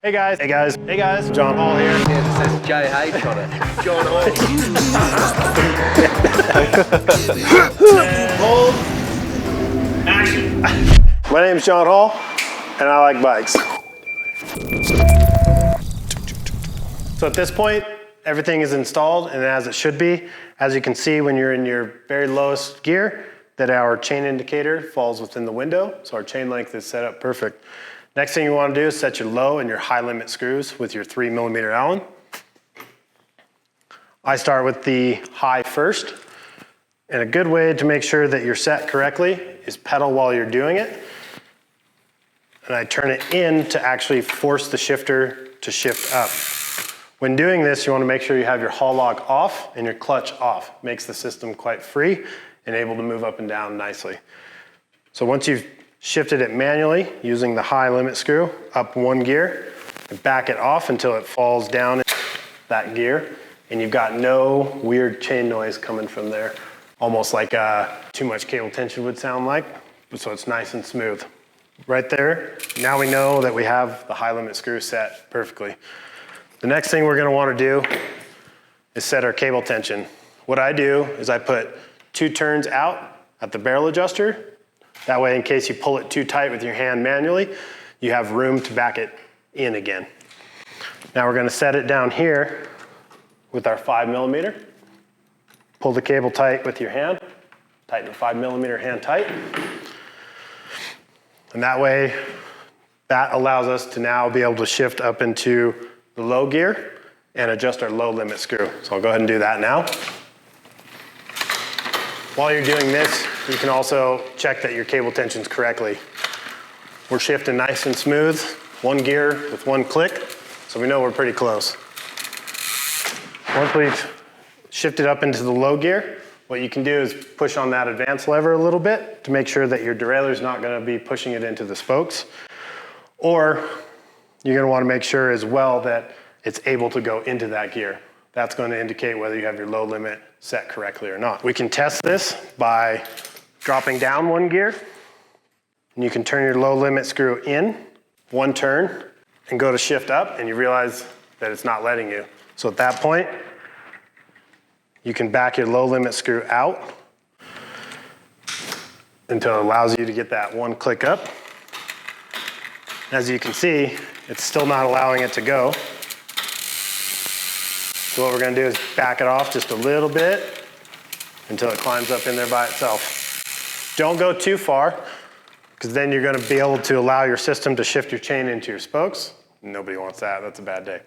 Hey guys, hey guys, hey guys, John Hall here. Yeah, it says JH on it. John Hall. Hold. Action. My name's John Hall, and I like bikes. So at this point, everything is installed and as it should be. As you can see when you're in your very lowest gear, that our chain indicator falls within the window, so our chain length is set up perfect. Next thing you want to do is set your low and your high limit screws with your 3mm Allen. I start with the high first, and a good way to make sure that you're set correctly is pedal while you're doing it. And I turn it in to actually force the shifter to shift up. When doing this, you want to make sure you have your haul lock off and your clutch off. Makes the system quite free and able to move up and down nicely. So once you've shifted it manually using the high limit screw up one gear and back it off until it falls down in that gear, and you've got no weird chain noise coming from there, almost like too much cable tension would sound like, so it's nice and smooth. Right there, now we know that we have the high limit screw set perfectly. The next thing we're going to want to do is set our cable tension. What I do is I put 2 turns out at the barrel adjuster. That way, in case you pull it too tight with your hand manually, you have room to back it in again. Now we're going to set it down here with our 5mm. Pull the cable tight with your hand. Tighten the 5mm hand tight. And that way, that allows us to now be able to shift up into the low gear and adjust our low limit screw. So I'll go ahead and do that now. While you're doing this, you can also check that your cable tension's correctly. We're shifting nice and smooth, one gear with one click, so we know we're pretty close. Once we've shifted up into the low gear, what you can do is push on that advance lever a little bit to make sure that your derailleur's not gonna be pushing it into the spokes. Or you're gonna wanna make sure as well that it's able to go into that gear. That's going to indicate whether you have your low limit set correctly or not. We can test this by dropping down one gear, and you can turn your low limit screw in, one turn, and go to shift up, and you realize that it's not letting you. So at that point, you can back your low limit screw out until it allows you to get that one click up. As you can see, it's still not allowing it to go. So what we're going to do is back it off just a little bit until it climbs up in there by itself. Don't go too far, because then you're going to be able to allow your system to shift your chain into your spokes. Nobody wants that. That's a bad day.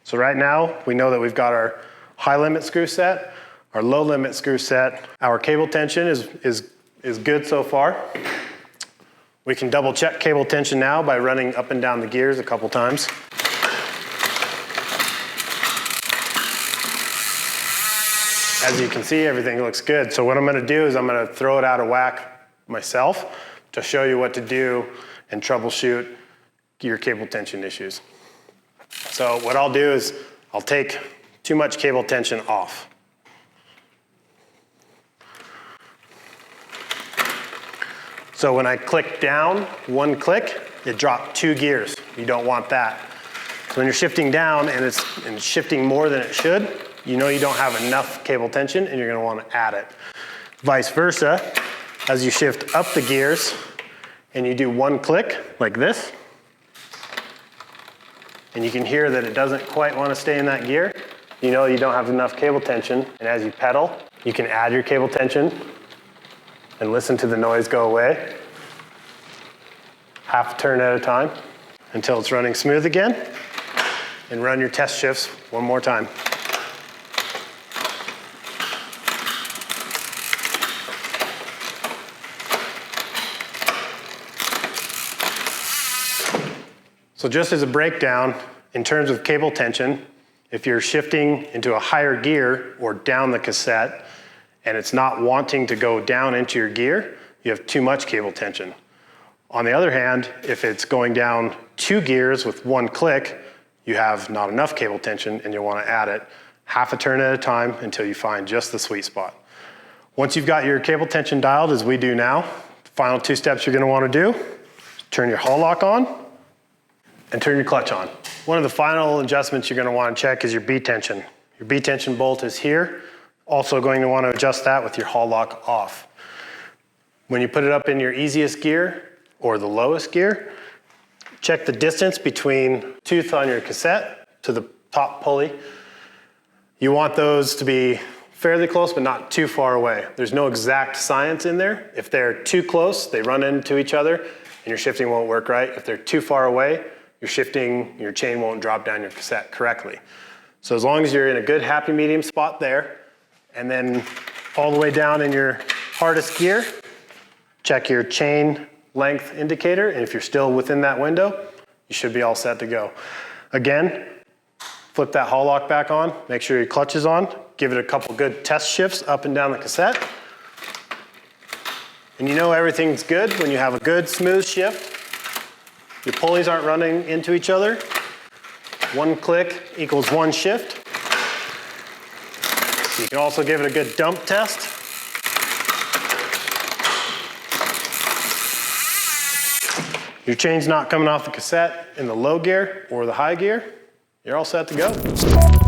So right now, we know that we've got our high limit screw set, our low limit screw set. Our cable tension is good so far. We can double check cable tension now by running up and down the gears a couple times. As you can see, everything looks good. So what I'm gonna do is I'm gonna throw it out of whack myself to show you what to do and troubleshoot your cable tension issues. So what I'll do is I'll take too much cable tension off. So when I click down, one click, it dropped 2 gears. You don't want that. So when you're shifting down and it's shifting more than it should, you know you don't have enough cable tension and you're going to want to add it. Vice versa, as you shift up the gears and you do one click like this, and you can hear that it doesn't quite want to stay in that gear, you know you don't have enough cable tension, and as you pedal, you can add your cable tension and listen to the noise go away, half a turn at a time until it's running smooth again, and run your test shifts one more time. So just as a breakdown, in terms of cable tension, if you're shifting into a higher gear or down the cassette, and it's not wanting to go down into your gear, you have too much cable tension. On the other hand, if it's going down 2 gears with one click, you have not enough cable tension and you'll want to add it half a turn at a time until you find just the sweet spot. Once you've got your cable tension dialed, as we do now, the final 2 steps you're going to want to do, turn your haul lock on, and turn your clutch on. One of the final adjustments you're going to want to check is your B tension. Your B tension bolt is here. Also going to want to adjust that with your hall lock off. When you put it up in your easiest gear or the lowest gear, check the distance between tooth on your cassette to the top pulley. You want those to be fairly close, but not too far away. There's no exact science in there. If they're too close, they run into each other and your shifting won't work right. If they're too far away, your chain won't drop down your cassette correctly. So as long as you're in a good happy medium spot there, and then all the way down in your hardest gear, check your chain length indicator, and if you're still within that window, you should be all set to go. Again, flip that hall lock back on, make sure your clutch is on, give it a couple good test shifts up and down the cassette. And you know everything's good when you have a good smooth shift. Your pulleys aren't running into each other. One click equals one shift. You can also give it a good dump test. Your chain's not coming off the cassette in the low gear or the high gear. You're all set to go.